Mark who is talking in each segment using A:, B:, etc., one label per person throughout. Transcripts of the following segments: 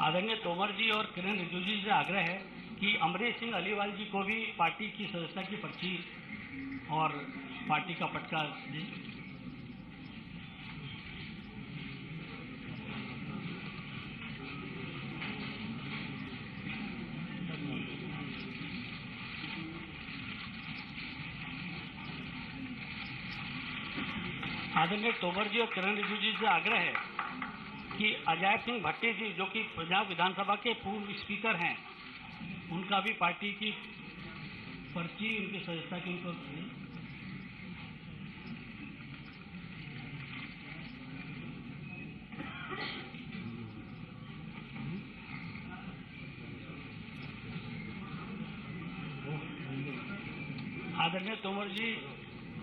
A: आदरणीय तोमर जी और किरण रिजिजू जी से आग्रह है कि अमरीश सिंह अलीवाल जी को भी पार्टी की सदस्यता की पर्ची और पार्टी का पटका दी। आदरणीय तोमर जी और किरण रिजिजू जी से आग्रह है कि अजय सिंह भट्टी जी जो कि पंजाब विधानसभा के पूर्व स्पीकर हैं, उनका भी पार्टी की पर्ची उनकी सदस्यता की उनको आदरणीय तोमर जी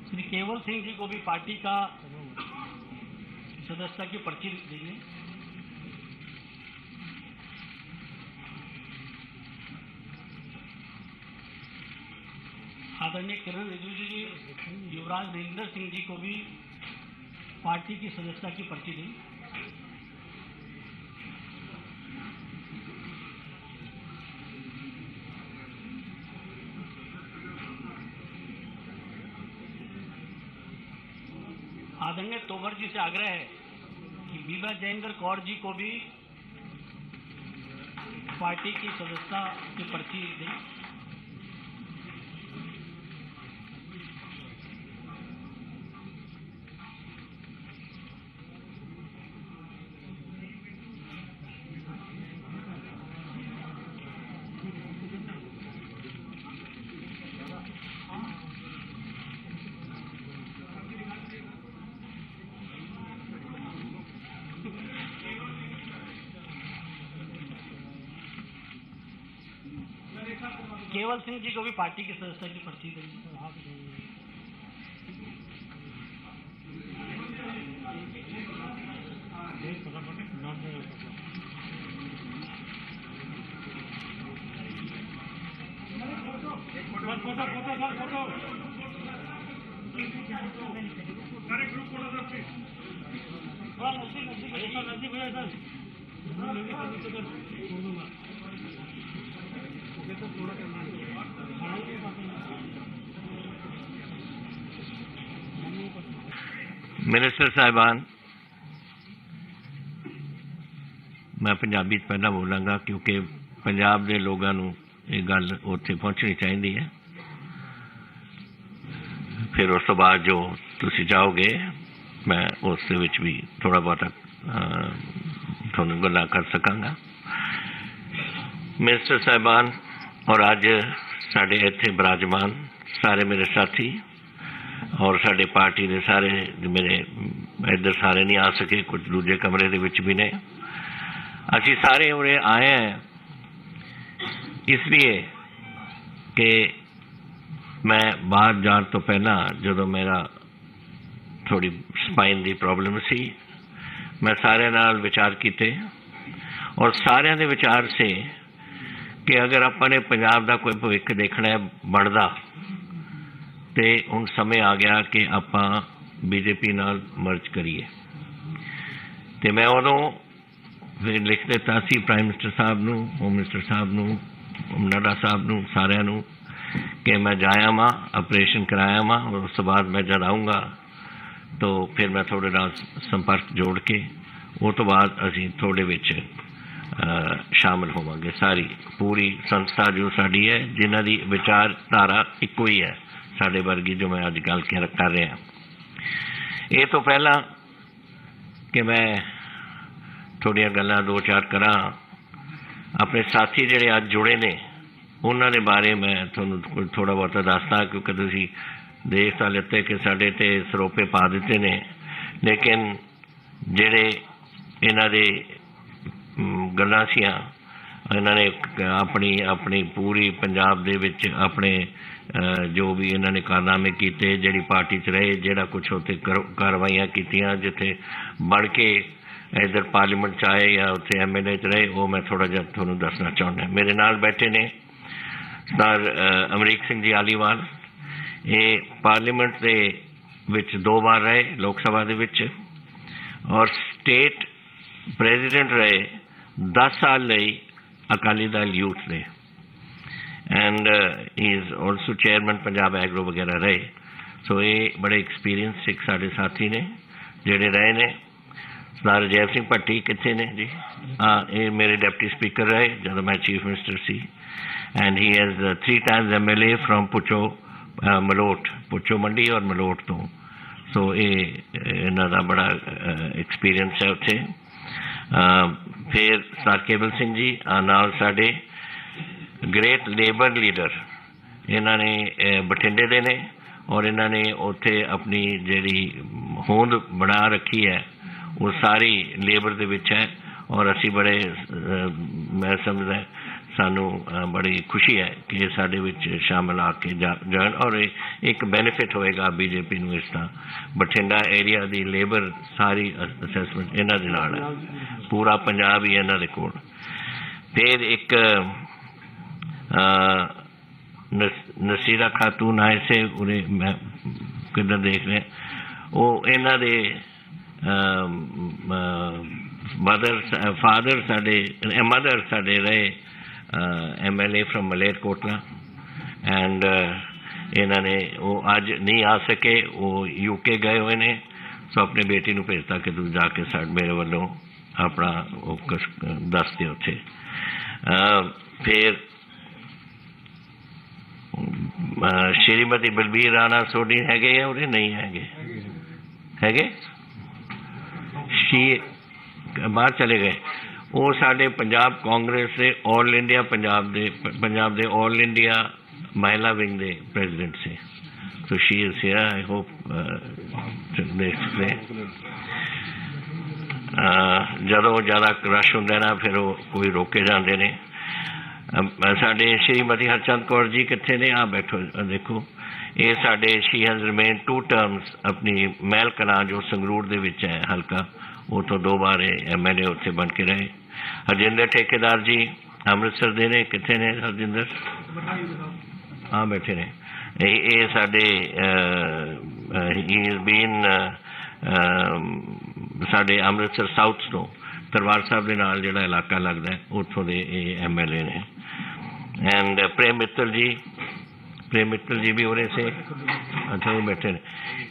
A: श्री केवल सिंह जी को भी पार्टी का सदस्यता की पर्ची दीजिए। आदरणीय किरण रिजिजू जी युवराज नरेंद्र सिंह जी को भी पार्टी की सदस्यता की पर्ची दी। आदरणीय तोमर जी से आग्रह है कि बीबा जयेंद्र कौर जी को भी पार्टी की सदस्यता की पर्ची दी। केवल सिंह जी को भी पार्टी की सदस्यता की पर्ची दी।
B: मिनिस्टर साहिबान, मैं पंजाबी पहला बोलांगा क्योंकि पंजाब के लोगों को ये गल उत्थे पहुँचनी चाहिए है। फिर उस तो बाद जो तुसी चाहोगे मैं उस भी थोड़ा बहुत थोड़ी गल्लां कर सकांगा। मिनिस्टर साहिबान और अज साडे इत्थे विराजमान सारे मेरे साथी और साडे पार्टी के सारे मेरे इधर सारे नहीं आ सके, कुछ दूजे कमरे दे विच भी ने। असी सारे उरे आए हैं इसलिए कि मैं बाहर जाने तो पहला जो मेरा थोड़ी स्पाइन की प्रॉब्लम सी, मैं सारे नाल विचार किए और सारे दे विचार से कि अगर अपने पंजाब का कोई भविख देखना है बनता तो हुण समय आ गया कि आपां बीजेपी नाल मर्ज करिए। तो मैं उदों फिर लिख दिता सी प्राइम मिनिस्टर साहब नूं, होम मिनिस्टर साहब नूं, नड्डा साहब नूं, सारिआं नूं कि मैं जाया वां, ऑपरेशन कराया वां और उस बाद मैं जब आऊँगा तो फिर मैं थोड़े नाल संपर्क जोड़ के उस तो बाद असीं थोड़े विच शामिल होवांगे। सारी पूरी संस्था जो साड़ी है जिन्हां दी विचारधारा इक्को ही है साढ़े वर्गी जो मैं अज गल कर रहा। ये तो पहला कि मैं थोड़िया गल्लां दो चार करा अपने साथी जिहड़े अज जुड़े ने उन्हां दे बारे मैं तुहानूं थोड़ा बहुत दसदा क्योंकि तुसीं देख तां लिते कि साडे ते सरोपे पा दिते ने, लेकिन जिहड़े इन्हां दे गल्लां सीआं इन्हां ने अपनी अपनी पूरी पंजाब दे विच अपने जो भी इन्होंने कारनामे किए, जी पार्टी च रहे, जोड़ा कुछ उत्थे कार्रवाइयां कीतियां, जिथे बढ़ के इधर पार्लीमेंट च आए या उत्थे MLA च रहे, वो मैं थोड़ा जिहा तुहानूं दसना चाहुंदा। मेरे नाल बैठे ने सरदार अमरीक सिंह जी आलीवाल, ये पार्लीमेंट के विच 2 बार रहे, लोक सभा दे विच, और स्टेट प्रेजिडेंट रहे 10 साल लई Akali Dal youth they, and he is also chairman Punjab agro वगैरह रहे। सो ये बड़े एक्सपीरियंस एक साढ़े साथी ने जेडे रहे ने। सरदार रजैब सिंह भट्टी कितने ने जी? हाँ, ये मेरे डिप्टी स्पीकर रहे जब मैं चीफ मिनिस्टर सी, and he has 3 times MLA from पुचो मलोट, पुचो मंडी और मलोट तो। सो ये इन्हां दा बड़ा एक्सपीरियंस है उत्थे। फिर सरदार केबल सिंह जी नाल साडे ग्रेट लेबर लीडर, इन्हां ने बठिंडे दे ने, और इन्हां ने उत्थे अपनी जिहड़ी होंद बना रखी है वो सारी लेबर दे विच है, और असी बड़े मैं समझदा सानू बड़ी खुशी है कि साडे विच शामिल आके जान, और एक बेनिफिट होएगा बीजेपी नूं इसदा। बठिंडा एरिया दी लेबर सारी असैसमेंट इन्हां दे नाल है, पूरा पंजाब ही इन्हां दे कोल। फिर एक नसीरा खातून आए से उन्हें मैं किधर देख रहे, वो इन्हां दे मदर साडे रहे MLA फ्रॉम मलेरकोटला, एंड इन्होंने वो अज नहीं आ सके, वो UK गए हुए ने। सो अपनी बेटी नूं भेजता कि तू जाके मेरे वालों अपना दस दे उत्थे। फिर श्रीमती बलबीर राणा सोडी हैगे या उन्हें नहीं हैगे बाहर चले गए। वो साडे पंजाब कांग्रेस के all India Punjab they all India महिला विंग दे प्रेजिडेंट से। So she is here, I hope जदों ज़्यादा रश होंदा ना फिर वो कोई रोके जाते ने। साडे श्रीमती हरचंद कौर जी कितने ने? आ बैठो देखो, ये साडे शी हैज़ रिमेन 2 terms अपनी महल कलां जो संगरूर दे विच है हल्का, वो तो 2 बार MLA उत्थे बन के रहे। हरजिंदर ठेकेदार जी अमृतसर दे ने, कितने ने हरजिंदर? हाँ बैठे ने। ये साडे ही इज़ बीन साडे अमृतसर साउथ तो दरबार साहब के नाल जिहड़ा इलाका लगता है उत्थों दे MLA ने। एंड प्रेम मित्तल जी भी उन्हें से, अच्छा वो बैठे ने।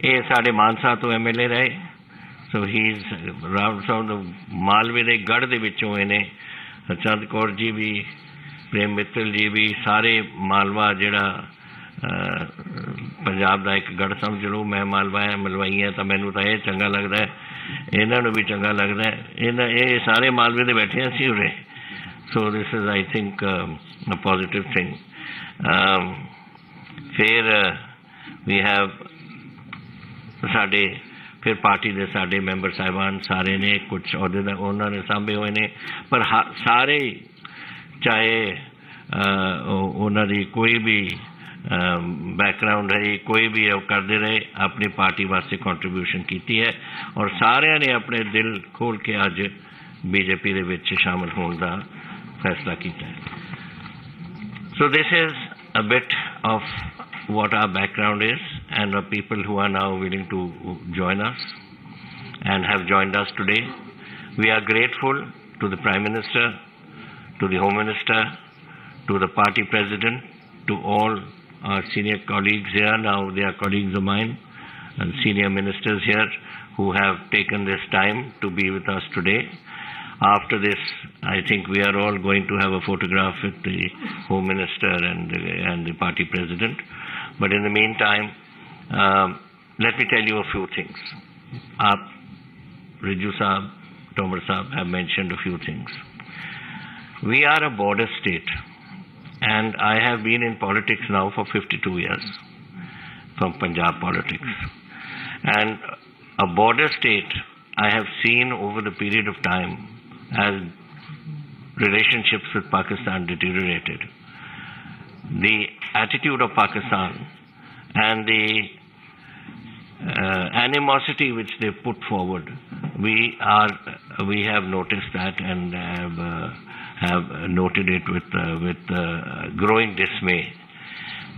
B: ये साडे मानसा तो MLA रहे। सो ही इज़ राउंड साउंड मालवे के गढ़ दे विचों इन्हें हरचंद कौर जी भी, प्रेम मित्तल जी भी, सारे मालवा जिहड़ा पंजाब का एक गढ़ समझ लो। मैं मालवा है मलवाई है तो मैनू तो यह चंगा लगता है, इन्हों भी चंगा लगता है। ये सारे मालवे दे बैठे हैं सी उरे। So this is I think a positive thing. फिर वी हैव साडे फिर पार्टी के साडे मैंबर साहिबान सारे ने कुछ अहदे उन्होंने सांभे हुए ने, पर सारे चाहे उन्होंने कोई भी बैकग्राउंड रही, कोई भी करते रहे, अपनी पार्टी वास्ते कंट्रीब्यूशन की है, और सारे ने अपने दिल खोल के अज बीजेपी दे विच शामिल होने का फैसला किया है। So this is a bit of what our background is, and the people who are now willing to join us and have joined us today. We are grateful to the Prime Minister, to the Home Minister, to the party president, to all our senior colleagues here. Now they are colleagues of mine, and senior ministers here who have taken this time to be with us today. After this, I think we are all going to have a photograph with the Home Minister and the party president. But in the meantime, let me tell you a few things. Riju Saab, Tomar Saab have mentioned a few things. We are a border state, and I have been in politics now for 52 years, from Punjab politics. And a border state, I have seen over the period of time as relationships with Pakistan deteriorated. The attitude of Pakistan and the animosity which they put forward, we have noticed that and have noted it with growing dismay,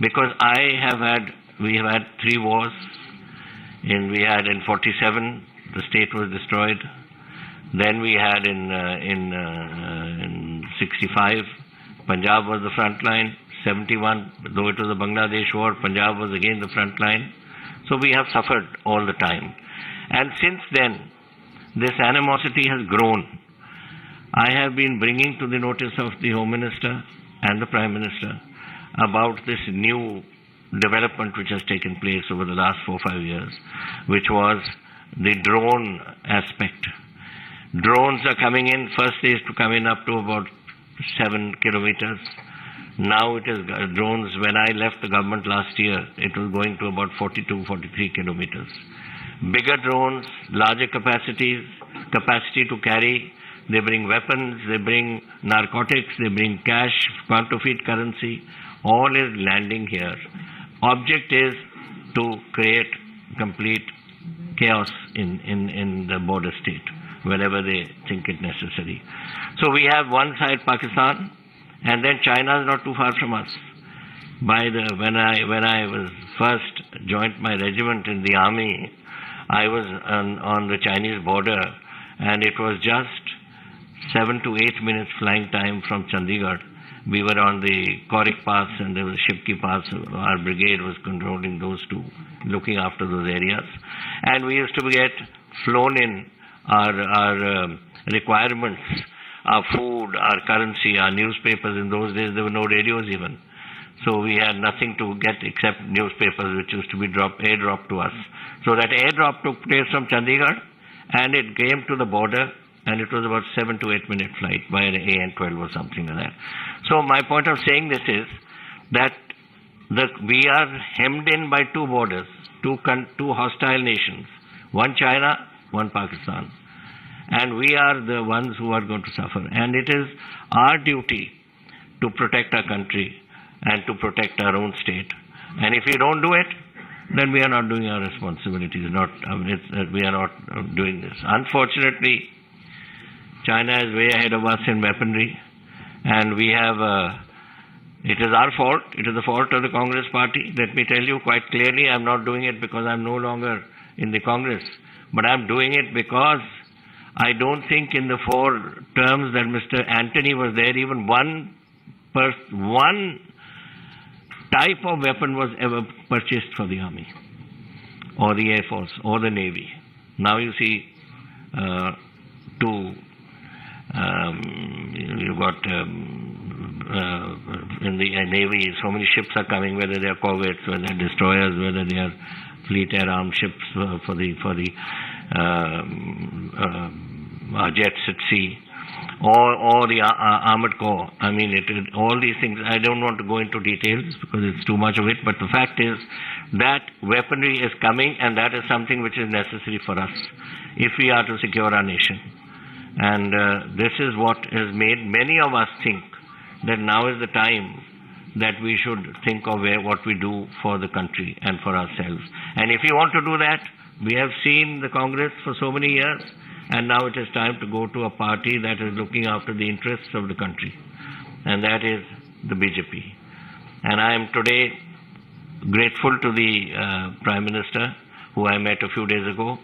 B: because I have had we have had 3 wars. We had in 47, the state was destroyed. Then we had in 65, Punjab was the front line. 71, though it was the Bangladesh war, Punjab was again the front line. So we have suffered all the time. And since then, this animosity has grown. I have been bringing to the notice of the Home Minister and the Prime Minister about this new development which has taken place over the last 4 or 5 years, which was the drone aspect. Drones are coming in. First they used to come in up to about 7 kilometers. Now it is drones. When I left the government last year, it was going to about 42, 43 kilometers. Bigger drones, larger capacity to carry. They bring weapons, they bring narcotics, they bring cash, counterfeit currency. All is landing here. Object is to create complete chaos in the border state whenever they think it necessary. So we have one side Pakistan, and then China is not too far from us. When I was first joined my regiment in the army, I was on the Chinese border, and it was just 7 to 8 minutes flying time from Chandigarh. We were on the Korik Pass and there was Shipki Pass. Our brigade was controlling those two, looking after those areas. And we used to get flown in our requirements, our food, our currency, our newspapers. In those days there were no radios even. So we had nothing to get except newspapers, which used to be airdropped to us. So that airdrop took place from Chandigarh, and it came to the border, and it was about 7 to 8 minute flight by an AN-12 or something like that. So my point of saying this is that we are hemmed in by 2 borders, two hostile nations, one China, one Pakistan. And we are the ones who are going to suffer. And it is our duty to protect our country and to protect our own state. And if we don't do it, then we are not doing our responsibilities. We are not doing this. Unfortunately, China is way ahead of us in weaponry, and we have, it is our fault, it is the fault of the Congress party. Let me tell you quite clearly, I'm not doing it because I'm no longer in the Congress, but I'm doing it because I don't think in the 4 terms that Mr. Antony was there, even one type of weapon was ever purchased for the Army, or the Air Force, or the Navy. Now you see, you've got in the Navy, so many ships are coming, whether they are corvettes, whether they are destroyers, whether they are fleet air armed ships for the jets at sea, or the armored corps. I mean, all these things, I don't want to go into details because it's too much of it, but the fact is that weaponry is coming, and that is something which is necessary for us if we are to secure our nation. And this is what has made many of us think that now is the time that we should think of what we do for the country and for ourselves. And if you want to do that, we have seen the Congress for so many years, and now it is time to go to a party that is looking after the interests of the country, and that is the BJP. And I am today grateful to the Prime Minister, who I met a few days ago,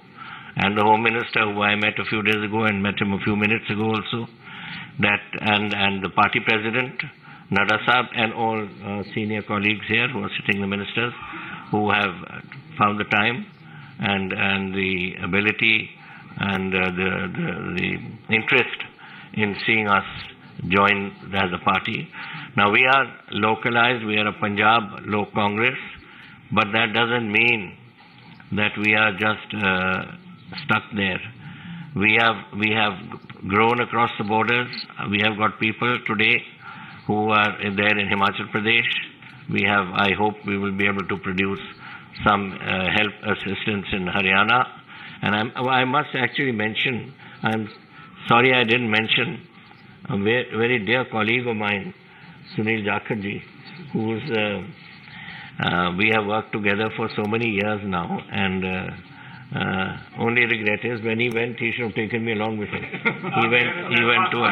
B: and the Home Minister, who I met a few days ago and met him a few minutes ago also, and the party president, Nadda Sahab, and all senior colleagues here who are sitting, the ministers, who have found the time and the ability and the interest in seeing us join as a party. Now we are localized, we are a Punjab Lok Congress, but that doesn't mean that we are just stuck there. We have grown across the borders. We have got people today who are there in Himachal Pradesh. We have, I hope we will be able to produce some help assistance in Haryana. And I must actually mention, I'm sorry I didn't mention a very dear colleague of mine, Sunil Jakharji, who's we have worked together for so many years now, and only regret is when he went, he should have taken me along with him. He went to